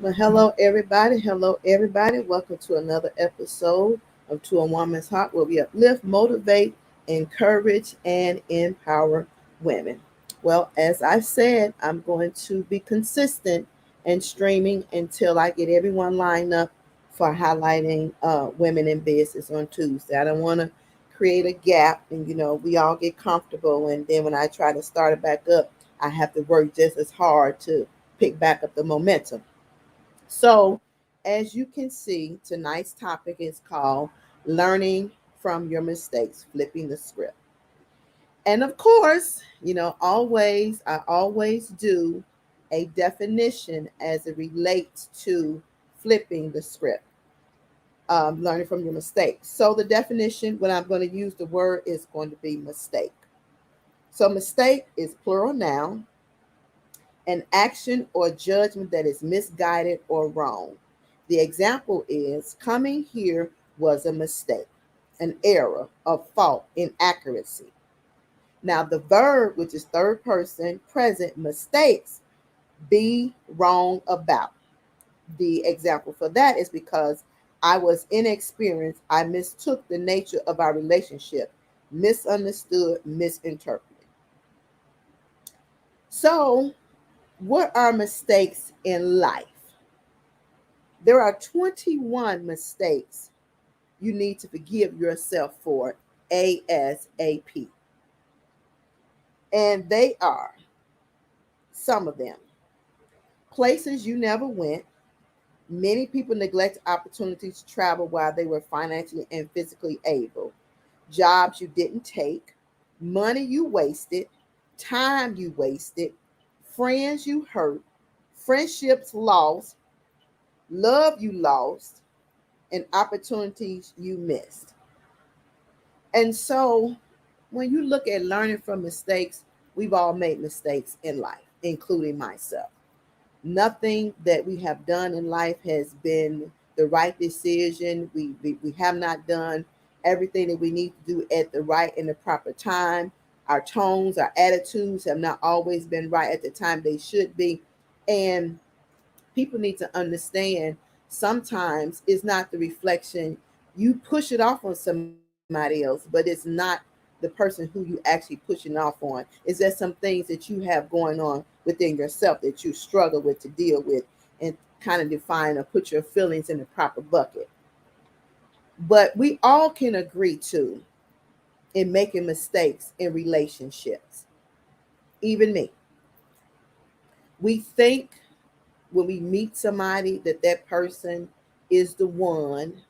Well, hello everybody. Hello everybody. Welcome to another episode of To a Woman's Heart, where we uplift, motivate, encourage, and empower women. Well, as I said, I'm going to be consistent and streaming until I get everyone lined up for highlighting women in business on Tuesday. I don't want to create a gap, and we all get comfortable, and then when I try to start it back up, I have to work just as hard to pick back up the momentum. So, as you can see, tonight's topic is called Learning from Your Mistakes, Flipping the Script. And of course, I always do a definition as it relates to flipping the script, learning from your mistakes. So, the definition, when I'm going to use the word, is going to be mistake. So, mistake is plural noun, an action or judgment that is misguided or wrong. The example is coming here was a mistake, an error, a fault, inaccuracy. Now, the verb, which is third person present, mistakes, be wrong about. The example for that is because I was inexperienced, I mistook the nature of our relationship, misunderstood, misinterpreted. So, what are mistakes in life? There are 21 mistakes you need to forgive yourself for ASAP. And they are some of them: places you never went. Many people neglect opportunities to travel while they were financially and physically able. Jobs you didn't take, money you wasted, time you wasted, friends you hurt, friendships lost, love you lost, and opportunities you missed. And so when you look at learning from mistakes, we've all made mistakes in life, including myself. Nothing that we have done in life has been the right decision. We have not done everything that we need to do at the right and the proper time. Our tones, our attitudes have not always been right at the time they should be. And people need to understand sometimes it's not the reflection. You push it off on somebody else, but it's not the person who you actually pushing off on. Is there some things that you have going on within yourself that you struggle with to deal with and kind of define or put your feelings in the proper bucket? But we all can agree to in making mistakes in relationships. Even me. We think when we meet somebody that that person is the one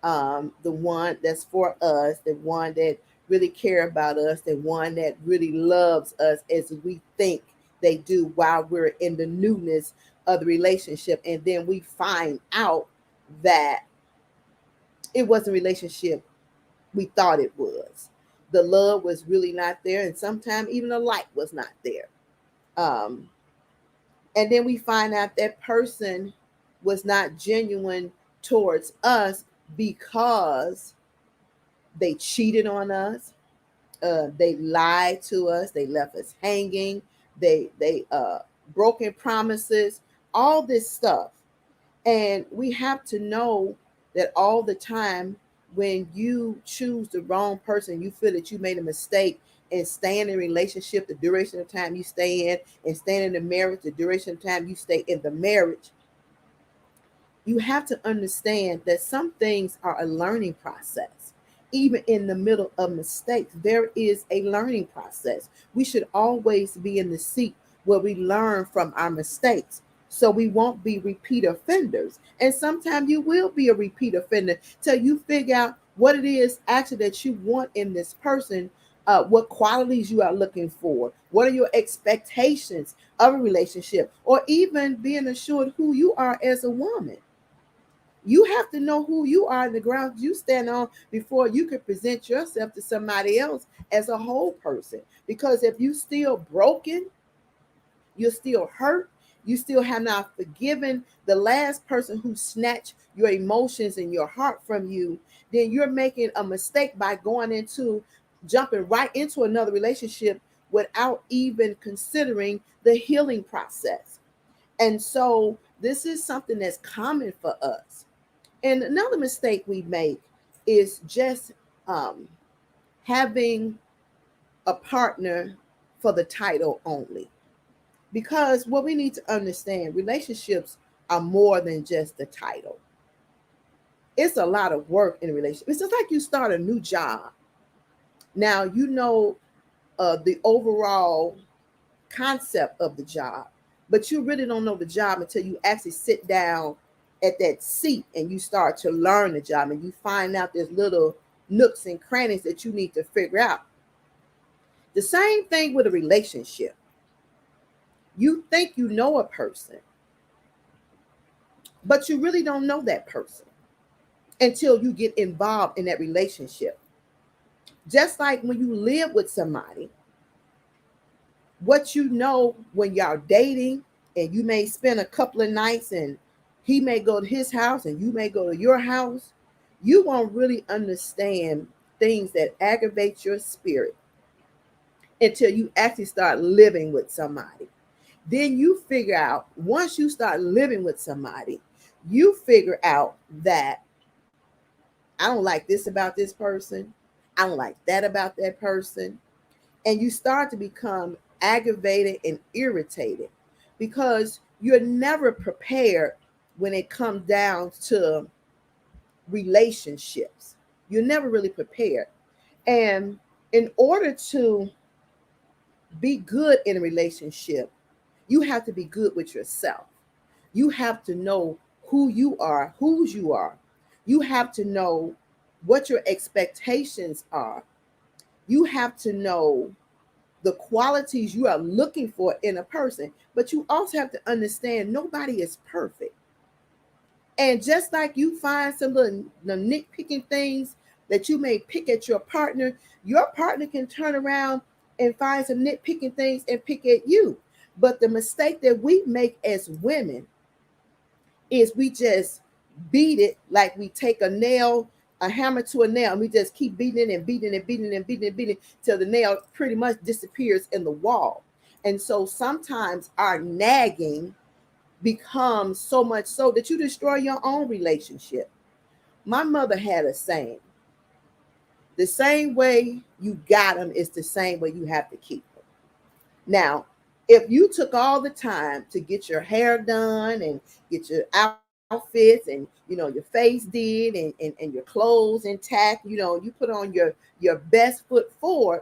that's for us, the one that really care about us, the one that really loves us as we think they do while we're in the newness of the relationship. And then we find out that it wasn't a relationship we thought it was. The love was really not there, and sometimes even the light was not there. Um, and then we find out that person was not genuine towards us because they cheated on us, they lied to us, they left us hanging, they broken promises, all this stuff. And we have to know that all the time when you choose the wrong person, you feel that you made a mistake and staying in a relationship, the duration of time you stay in, and staying in the marriage, the duration of time you stay in the marriage, you have to understand that some things are a learning process. Even in the middle of mistakes, there is a learning process. We should always be in the seat where we learn from our mistakes so we won't be repeat offenders. And sometimes you will be a repeat offender till you figure out what it is actually that you want in this person, what qualities you are looking for, what are your expectations of a relationship, or even being assured who you are as a woman. You have to know who you are and the ground you stand on before you can present yourself to somebody else as a whole person. Because if you still broken, you're still hurt, you still have not forgiven the last person who snatched your emotions and your heart from you, then you're making a mistake by going into jumping right into another relationship without even considering the healing process. And so This is something that's common for us. And another mistake we make is just um, having a partner for the title only. Because what we need to understand, relationships are more than just the title. It's a lot of work in a relationship. It's just like you start a new job. Now you know the overall concept of the job, but you really don't know the job until you actually sit down at that seat and you start to learn the job and you find out there's little nooks and crannies that you need to figure out. The same thing with a relationship. You think you know a person, but you really don't know that person until you get involved in that relationship. Just like when you live with somebody, what you know when y'all dating, and you may spend a couple of nights and he may go to his house and you may go to your house, you won't really understand things that aggravate your spirit until you actually start living with somebody. Then you figure out, once you start living with somebody, you figure out that I don't like this about this person. I don't like that about that person. And you start to become aggravated and irritated because you're never prepared when it comes down to relationships. You're never really prepared. And in order to be good in a relationship, you have to be good with yourself. You have to know who you are, whose you are. You have to know what your expectations are. You have to know the qualities you are looking for in a person. But you also have to understand nobody is perfect. And just like you find some little nitpicking things that you may pick at your partner can turn around and find some nitpicking things and pick at you. But the mistake that we make as women is we just beat it like we take a hammer to a nail, and we just keep beating it and beating it, beating it and beating it, beating it till the nail pretty much disappears in the wall. And so sometimes our nagging becomes so much so that you destroy your own relationship. My mother had a saying: the same way you got them is the same way you have to keep them. Now, if you took all the time to get your hair done and get your outfits and your face did and your clothes intact, you put on your best foot forward,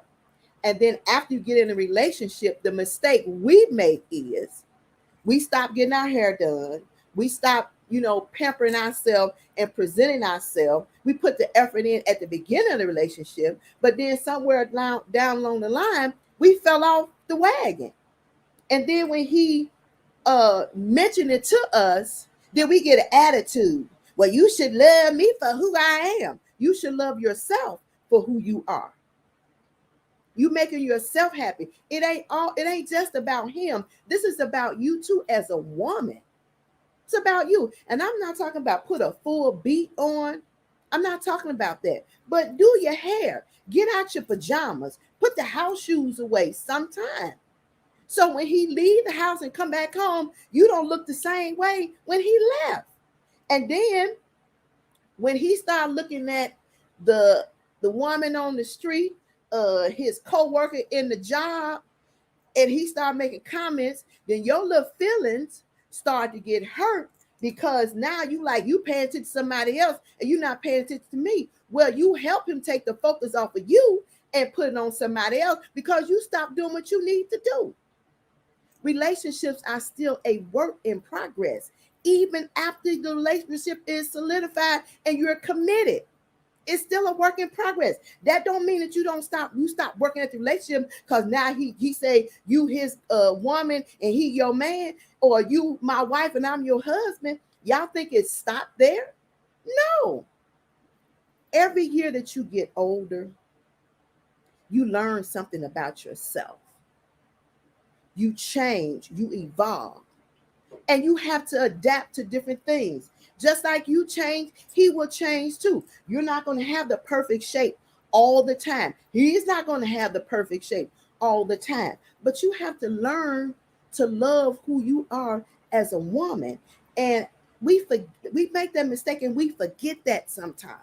and then after you get in a relationship, the mistake we make is we stop getting our hair done. We stop, pampering ourselves and presenting ourselves. We put the effort in at the beginning of the relationship, but then somewhere down along the line, we fell off the wagon. And then when he mentioned it to us, then we get an attitude. Well, you should love me for who I am. You should love yourself for who you are. You making yourself happy. It ain't just about him. This is about you too as a woman. It's about you. And I'm not talking about put a full beat on. I'm not talking about that. But do your hair. Get out your pajamas. Put the house shoes away sometime. So when he leave the house and come back home, you don't look the same way when he left. And then when he started looking at the woman on the street, his co-worker in the job, and he started making comments, then your little feelings start to get hurt because now you paying attention to somebody else and you're not paying attention to me. Well, you help him take the focus off of you and put it on somebody else because you stop doing what you need to do. Relationships are still a work in progress. Even after the relationship is solidified and you're committed, it's still a work in progress. That don't mean that you stop working at the relationship because now he say you his woman and he your man, or you my wife and I'm your husband. Y'all think it stopped there? No. Every year that you get older, you learn something about yourself. You change, you evolve, and you have to adapt to different things. Just like you change, he will change too. You're not going to have the perfect shape all the time. He's not going to have the perfect shape all the time. But you have to learn to love who you are as a woman And we make that mistake and we forget that sometimes.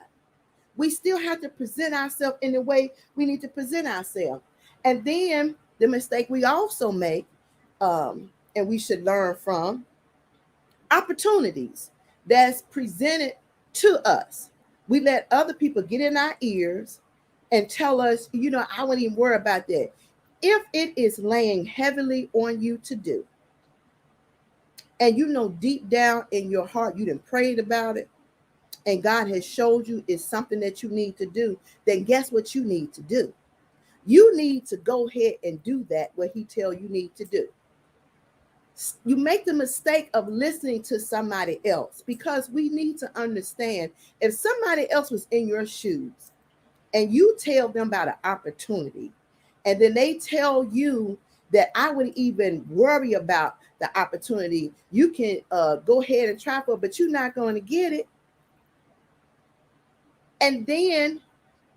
We still have to present ourselves in the way we need to present ourselves. And then the mistake we also make, and we should learn from, opportunities that's presented to us. We let other people get in our ears and tell us, I wouldn't even worry about that. If it is laying heavily on you to do, and deep down in your heart, you done prayed about it, and God has showed you it's something that you need to do, then guess what you need to do? You need to go ahead and do that, what he tell you need to do. You make the mistake of listening to somebody else, because we need to understand, if somebody else was in your shoes and you tell them about an opportunity, and then they tell you that I would even worry about the opportunity, you can go ahead and try for it, but you're not going to get it. And then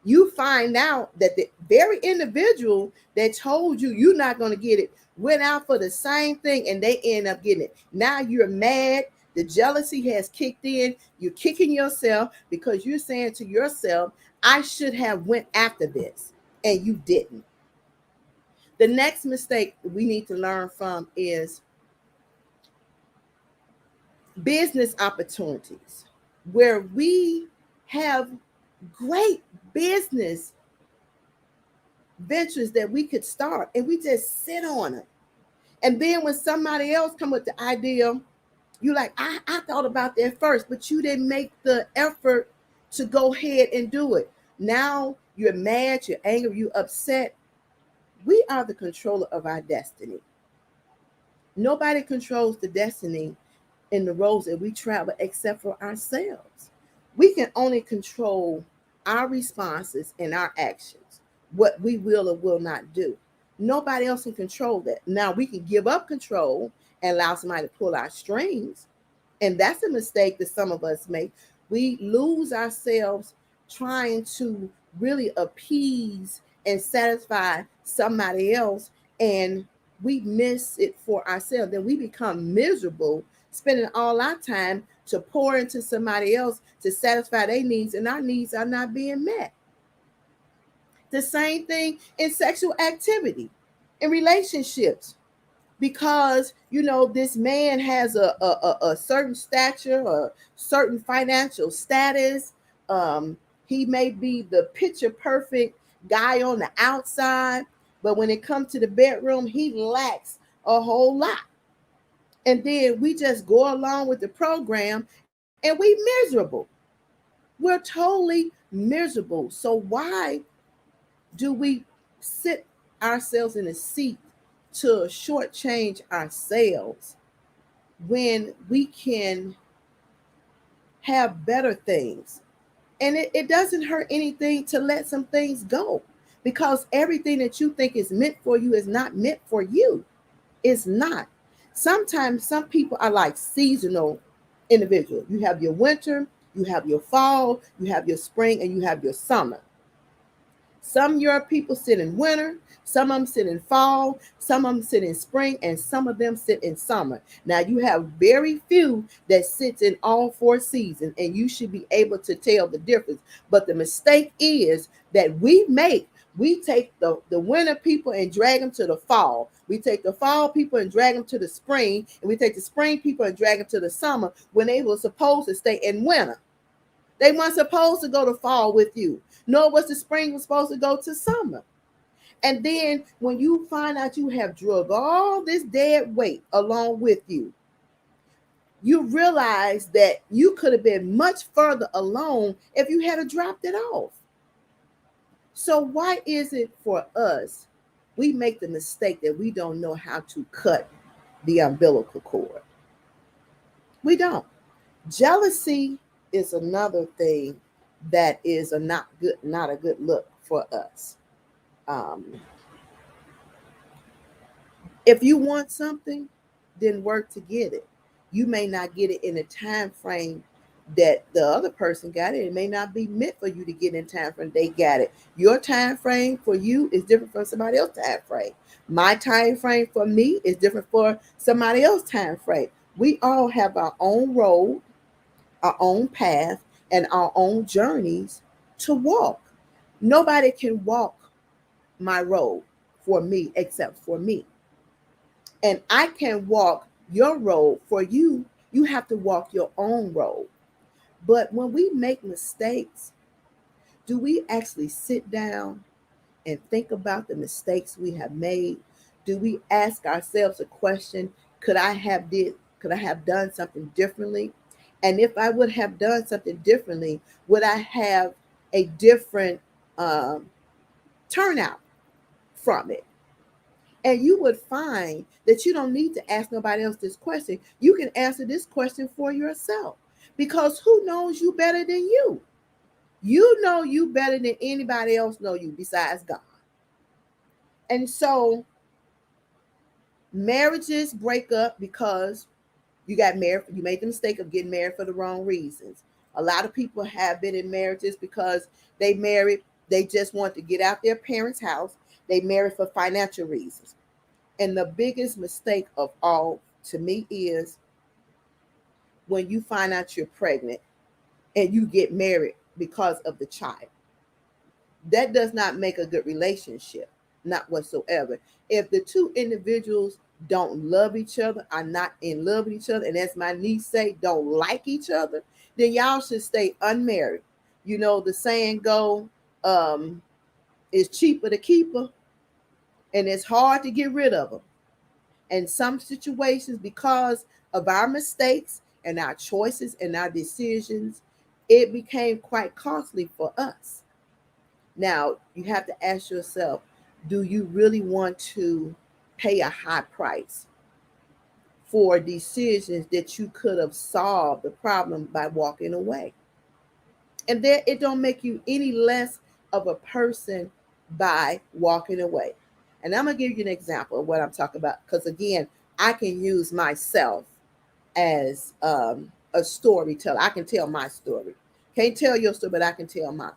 you find out that the very individual that told you you're not going to get it went out for the same thing and they end up getting it. Now you're mad. The jealousy has kicked in. You're kicking yourself because you're saying to yourself, I should have went after this, and you didn't. The next mistake we need to learn from is business opportunities, where we have great business ventures that we could start and we just sit on them. And then when somebody else come with the idea, you're like, I thought about that first, but you didn't make the effort to go ahead and do it. Now you're mad, you're angry, you're upset. We are the controller of our destiny. Nobody controls the destiny in the roads that we travel except for ourselves. We can only control our responses and our actions, what we will or will not do. Nobody else can control that. Now we can give up control and allow somebody to pull our strings. And that's a mistake that some of us make. We lose ourselves trying to really appease and satisfy somebody else, and we miss it for ourselves. Then we become miserable, spending all our time to pour into somebody else to satisfy their needs, and our needs are not being met. The same thing in sexual activity, in relationships, because this man has a certain stature, a certain financial status. He may be the picture perfect guy on the outside, but when it comes to the bedroom, he lacks a whole lot. And then we just go along with the program and we miserable. We're totally miserable. So why do we sit ourselves in a seat to shortchange ourselves when we can have better things? And it doesn't hurt anything to let some things go, because everything that you think is meant for you is not meant for you. It's not. Sometimes some people are like seasonal individuals. You have your winter, you have your fall, you have your spring, and you have your summer. Some of your people sit in winter, some of them sit in fall, some of them sit in spring, and some of them sit in summer. Now you have very few that sits in all four seasons, and you should be able to tell the difference. But the mistake is that we take the winter people and drag them to the fall. We take the fall people and drag them to the spring, and we take the spring people and drag them to the summer when they were supposed to stay in winter. They weren't supposed to go to fall with you, nor was the spring was supposed to go to summer. And then when you find out you have drug all this dead weight along with you, you realize that you could have been much further along if you had dropped it off. So why is it for us, we make the mistake that we don't know how to cut the umbilical cord? We don't. Jealousy is another thing that is not a good look for us. If you want something, then work to get it. You may not get it in the time frame that the other person got it. It may not be meant for you to get in time frame they got it. Your time frame for you is different from somebody else's time frame. My time frame for me is different for somebody else's time frame. We all have our own road, our own path, and our own journeys to walk. Nobody can walk my road for me except for me. And I can walk your road for you. You have to walk your own road. But when we make mistakes, do we actually sit down and think about the mistakes we have made? Do we ask ourselves a question, could I have done something differently? And if I would have done something differently, would I have a different um, turnout from it? And you would find that you don't need to ask nobody else this question. You can answer this question for yourself, because who knows you better than you? You know you better than anybody else know you besides God. And so marriages break up because you got married, you made the mistake of getting married for the wrong reasons. A lot of people have been in marriages because they married, they just want to get out their parents' house. They married for financial reasons. And the biggest mistake of all to me is when you find out you're pregnant and you get married because of the child. That does not make a good relationship, not whatsoever. If the two individuals don't love each other, are not in love with each other, and as my niece say, don't like each other, then y'all should stay unmarried. You know the saying go, um, it's cheaper to keep her, and it's hard to get rid of them. And some situations, because of our mistakes and our choices and our decisions, it became quite costly for us. Now, you have to ask yourself, do you really want to pay a high price for decisions that you could have solved the problem by walking away? And there, it don't make you any less of a person by walking away. And I'm gonna give you an example of what I'm talking about, because again, I can use myself as a storyteller. I can tell my story. Can't tell your story, but I can tell mine.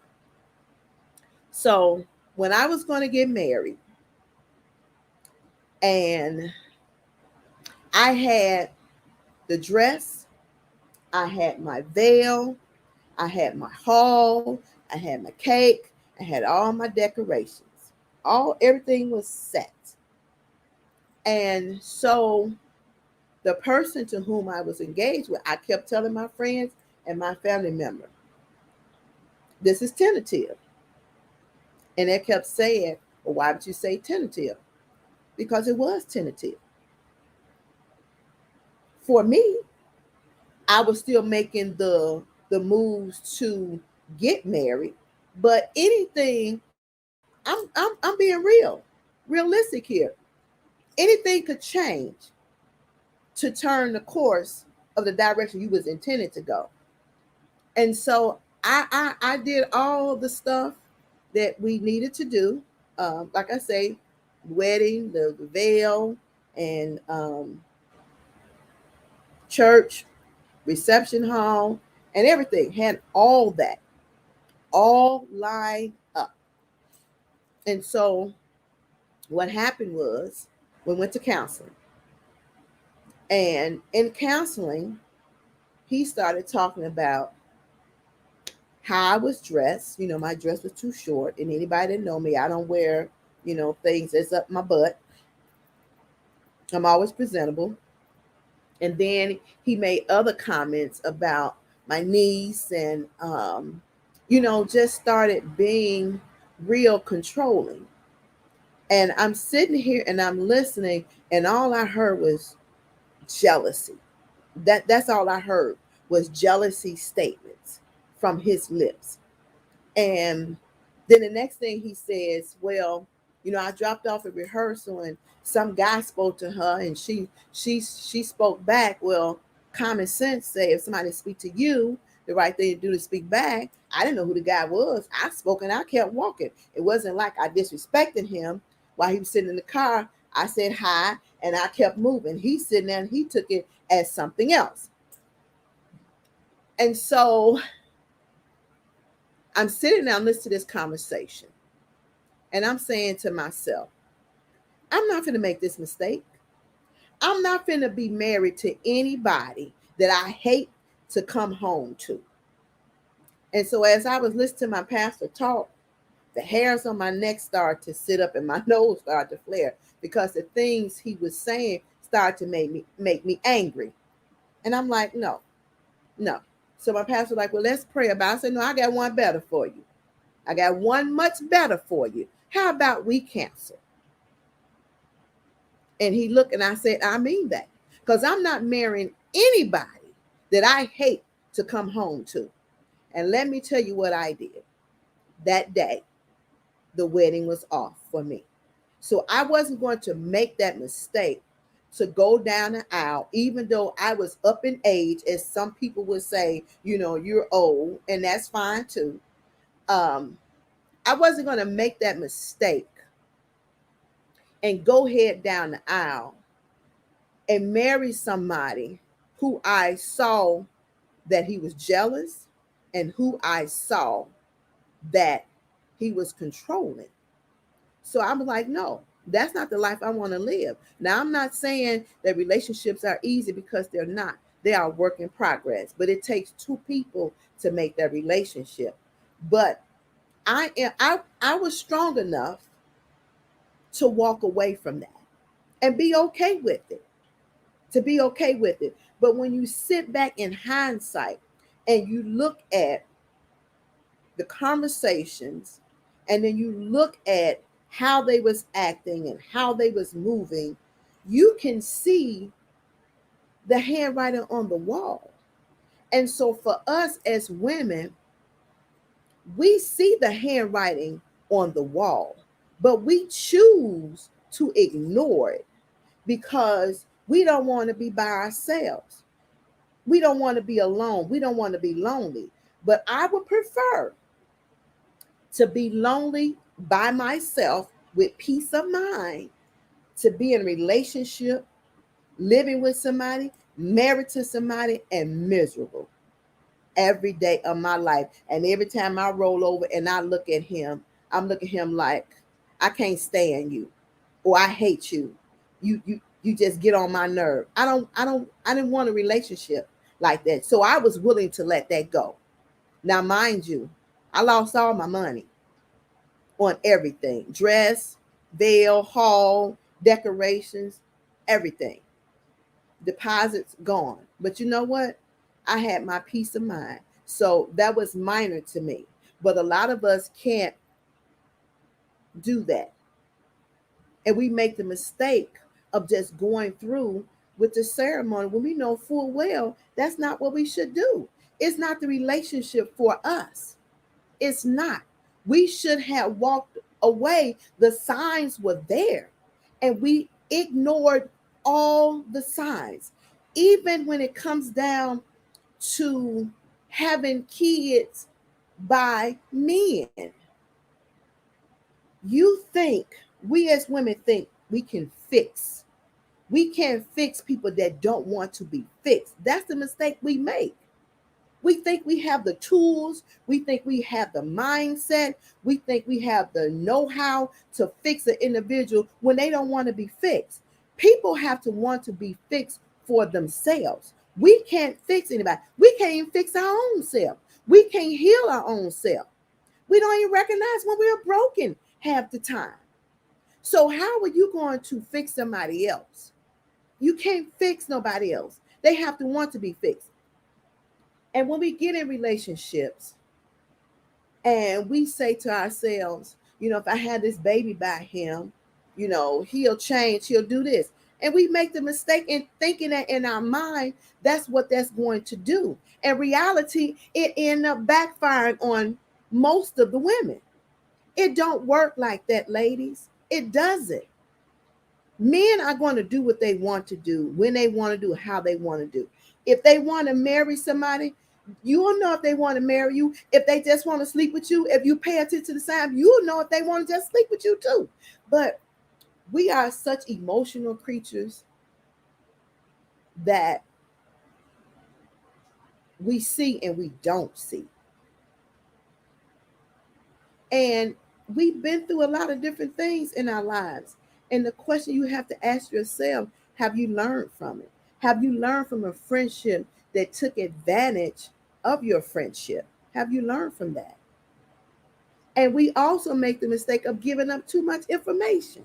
So when I was going to get married, and I had the dress, I had my veil, I had my hall, I had my cake, I had all my decorations. Everything was set. And so the person to whom I was engaged with, I kept telling my friends and my family member, this is tentative. And they kept saying, well, why would you say tentative? Because it was tentative. For me, I was still making the moves to get married, but anything, I'm being realistic here. Anything could change to turn the course of the direction you was intended to go. And so I did all the stuff that we needed to do. Like I say, wedding, the veil, and church, reception hall, and everything had all that all lined up. And so what happened was we went to counseling. And in counseling, he started talking about how I was dressed. You know, my dress was too short. And anybody that know me, I don't wear, things that's up my butt. I'm always presentable. And then he made other comments about my niece and, just started being real controlling. And I'm sitting here and I'm listening, and all I heard was jealousy. That's all I heard was jealousy statements from his lips. And then the next thing he says, well, I dropped off at rehearsal and some guy spoke to her and she spoke back. Well, common sense say if somebody speak to you, the right thing to do to speak back. I didn't know who the guy was. I spoke and I kept walking. It wasn't like I disrespected him while he was sitting in the car. I said hi and I kept moving. He's sitting there and he took it as something else. And so I'm sitting there listening to this conversation. And I'm saying to myself, I'm not going to make this mistake. I'm not finna be married to anybody that I hate to come home to. And so as I was listening to my pastor talk, the hairs on my neck started to sit up and my nose started to flare because the things he was saying started to make me angry. And I'm like, no, no. So my pastor was like, well, let's pray about it. I said, no, I got one better for you. I got one much better for you. How about we cancel? And he looked and I said, I mean that. Because I'm not marrying anybody that I hate to come home to. And let me tell you what I did. That day, the wedding was off for me. So I wasn't going to make that mistake to go down the aisle, even though I was up in age, as some people would say, you're old, and that's fine too. I wasn't going to make that mistake and go head down the aisle and marry somebody who I saw that he was jealous and who I saw that he was controlling. So I was like, no, that's not the life I want to live. Now, I'm not saying that relationships are easy, because they're not. They are a work in progress, but it takes two people to make that relationship. But I was strong enough to walk away from that and be okay with it, to be okay with it. But when you sit back in hindsight and you look at the conversations, and then you look at how they was acting and how they was moving, you can see the handwriting on the wall. And so for us as women, we see the handwriting on the wall, but we choose to ignore it because we don't want to be by ourselves. We don't want to be alone. We don't want to be lonely. But I would prefer to be lonely by myself with peace of mind, to be in a relationship, living with somebody, married to somebody, and miserable every day of my life. And every time I roll over and I look at him, I'm looking at him like, I can't stand you, or I hate you. You just get on my nerve. I didn't want a relationship like that. So I was willing to let that go. Now, mind you, I lost all my money on everything: dress, veil, hall, decorations, everything. Deposits gone. But you know what? I had my peace of mind. So that was minor to me. But a lot of us can't do that. And we make the mistake of just going through with the ceremony when we know full well that's not what we should do. It's not the relationship for us. It's not. We should have walked away. The signs were there, and we ignored all the signs. Even when it comes down to having kids by men, you think, we as women think we can fix. We can't fix people that don't want to be fixed. That's the mistake we make. We think we have the tools. We think we have the mindset. We think we have the know-how to fix an individual when they don't want to be fixed. People have to want to be fixed for themselves. We can't fix anybody. We can't even fix our own self. We can't heal our own self. We don't even recognize when we're broken half the time. So how are you going to fix somebody else? You can't fix nobody else. They have to want to be fixed. And when we get in relationships and we say to ourselves, if I had this baby by him, he'll change, he'll do this. And we make the mistake in thinking that in our mind, that's what that's going to do. In reality, it end up backfiring on most of the women. It don't work like that, ladies. It doesn't. Men are going to do what they want to do, when they want to do, how they want to do. If they want to marry somebody, you will know if they want to marry you. If they just want to sleep with you, if you pay attention to the sign, you will know if they want to just sleep with you too. But we are such emotional creatures that we see and we don't see. And we've been through a lot of different things in our lives. And the question you have to ask yourself, Have you learned from it? Have you learned from a friendship that took advantage of your friendship? Have you learned from that? And we also make the mistake of giving up too much information.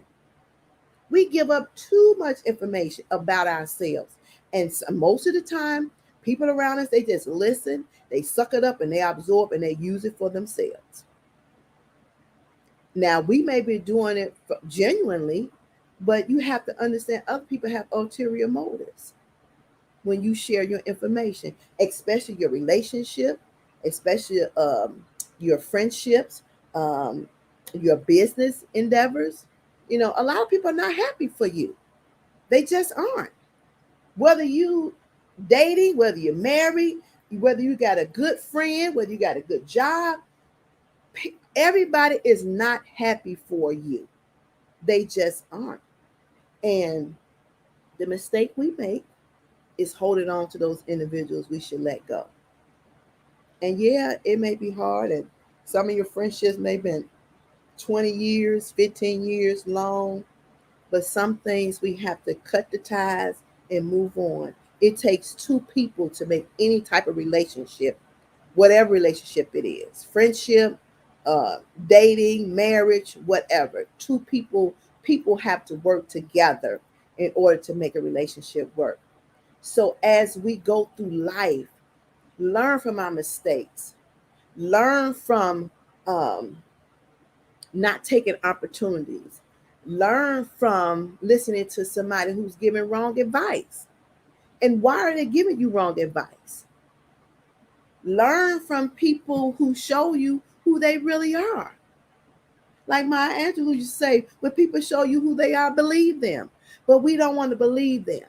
We give up too much information about ourselves. And so most of the time, people around us, they just listen, they suck it up, and they absorb and they use it for themselves. Now, we may be doing it genuinely, but you have to understand other people have ulterior motives when you share your information, especially your relationship, especially your friendships, um, your business endeavors. A lot of people are not happy for you. They just aren't. Whether you dating, whether you're married, whether you got a good friend, whether you got a good job, everybody is not happy for you. They just aren't. And the mistake we make is holding on to those individuals we should let go. And yeah, it may be hard, and some of your friendships may have been 20 years, 15 years long, but some things we have to cut the ties and move on. It takes two people to make any type of relationship, whatever relationship it is, friendship, uh, dating, marriage, whatever. Two people have to work together in order to make a relationship work. So as we go through life, learn from our mistakes, learn from um, not taking opportunities, learn from listening to somebody who's giving wrong advice. And why are they giving you wrong advice? Learn from people who show you who they really are. Like Maya Angelou used to say, when people show you who they are, believe them. But we don't want to believe them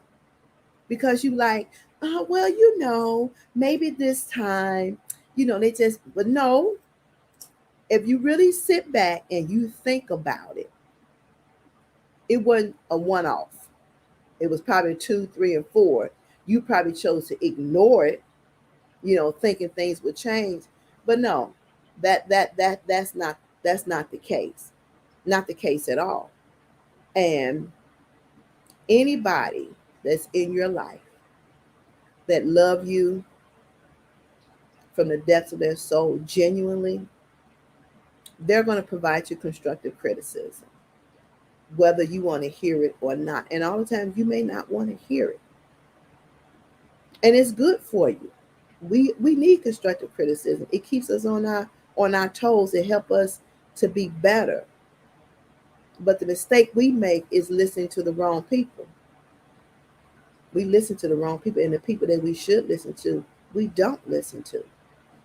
because you like, well, maybe this time, they just, but no, if you really sit back and you think about it, it wasn't a one off. It was probably two, three, and four. You probably chose to ignore it, thinking things would change. But no, that's not the case. Not the case at all. And anybody that's in your life that love you from the depths of their soul genuinely, they're going to provide you constructive criticism, whether you want to hear it or not. And all the time, you may not want to hear it. And it's good for you. We need constructive criticism. It keeps us on our toes. It helps us to be better. But the mistake we make is listening to the wrong people. We listen to the wrong people, and the people that we should listen to, we don't listen to.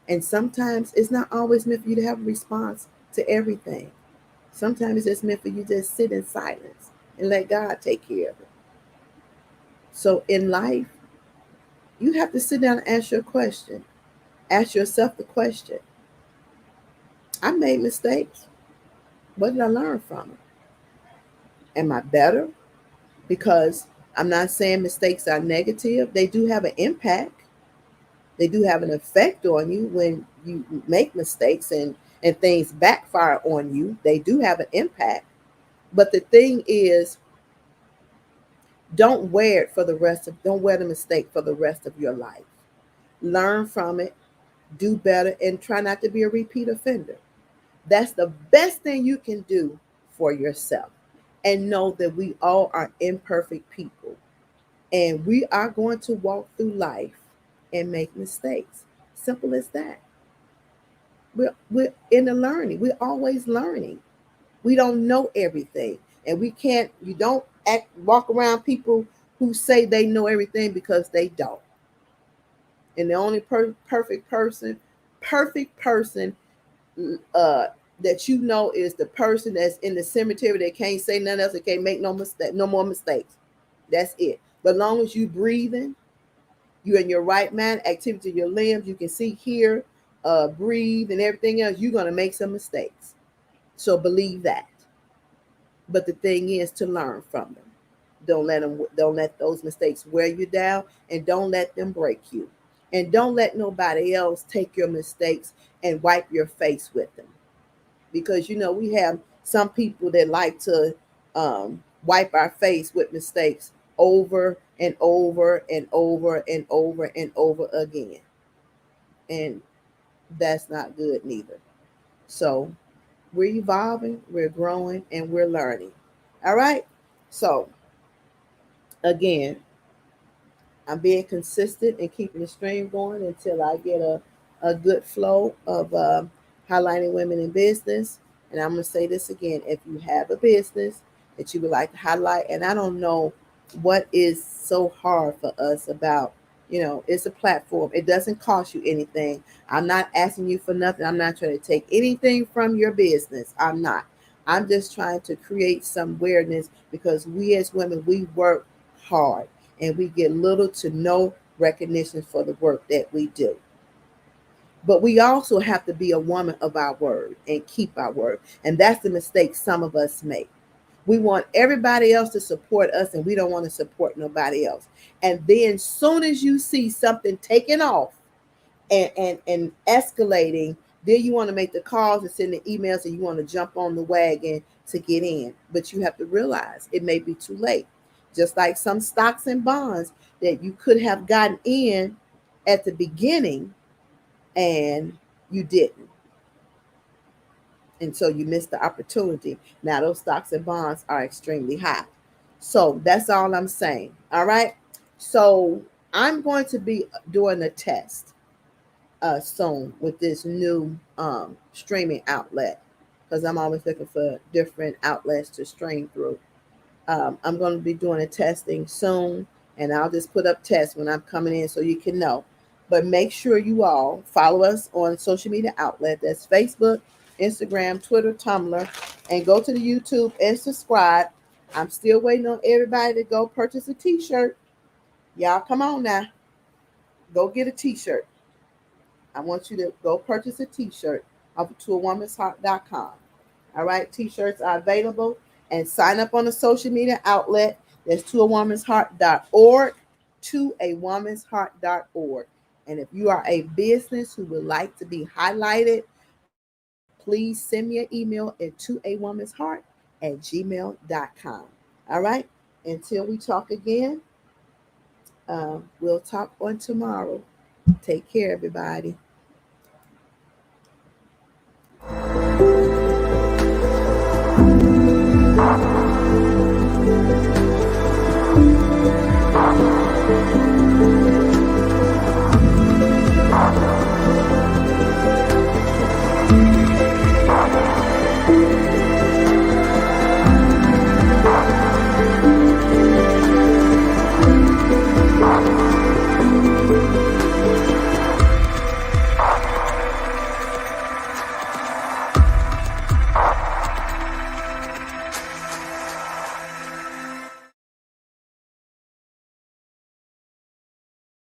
And sometimes it's not always meant for you to have a response to everything. Sometimes it's just meant for you to just sit in silence and let God take care of it. So in life, you have to sit down and ask your question. Ask yourself the question: I made mistakes. What did I learn from it? Am I better? Because I'm not saying mistakes are negative. They do have an impact. They do have an effect on you when you make mistakes and things backfire on you. They do have an impact. But the thing is, don't wear the mistake for the rest of your life. Learn from it, do better, and try not to be a repeat offender. That's the best thing you can do for yourself. And know that we all are imperfect people. And we are going to walk through life and make mistakes. Simple as that. We're in the learning. We're always learning. We don't know everything. And you don't walk around people who say they know everything, because they don't. And the only perfect person uh, that is the person that's in the cemetery that can't say nothing else, that can't make no more mistakes. That's it. But as long as you breathing, you're in your right mind, activity of your limbs, you can see, hear, breathe, and everything else, you're going to make some mistakes. So believe that. But the thing is to learn from them. Don't let those mistakes wear you down, and don't let them break you. And don't let nobody else take your mistakes and wipe your face with them. Because we have some people that like to wipe our face with mistakes over and over and over and over and over again. And that's not good neither. So we're evolving, we're growing, and we're learning. All right. So again, I'm being consistent and keeping the stream going until I get a good flow of highlighting women in business. And I'm going to say this again: if you have a business that you would like to highlight, and I don't know what is so hard for us about, it's a platform. It doesn't cost you anything. I'm not asking you for nothing. I'm not trying to take anything from your business. I'm not. I'm just trying to create some awareness because we as women, we work hard and we get little to no recognition for the work that we do. But we also have to be a woman of our word and keep our word. And that's the mistake some of us make. We want everybody else to support us and we don't want to support nobody else. And then soon as you see something taking off and escalating, then you want to make the calls and send the emails and you want to jump on the wagon to get in. But you have to realize it may be too late. Just like some stocks and bonds that you could have gotten in at the beginning and you didn't. And so you missed the opportunity. Now those stocks and bonds are extremely high. So that's all I'm saying. All right. So I'm going to be doing a test soon with this new streaming outlet because I'm always looking for different outlets to stream through. I'm going to be doing a testing soon, and I'll just put up tests when I'm coming in so you can know. But make sure you all follow us on social media outlet. That's Facebook, Instagram, Twitter, Tumblr, and go to the YouTube and subscribe. I'm still waiting on everybody to go purchase a t-shirt. Y'all come on now. Go get a t-shirt. I want you to go purchase a t-shirt off of toawomansheart.com. All right, t-shirts are available. And sign up on a social media outlet. That's toawomansheart.org, toawomansheart.org. And if you are a business who would like to be highlighted, please send me an email at toawomansheart@gmail.com. All right. Until we talk again, we'll talk on tomorrow. Take care, everybody. Thank you.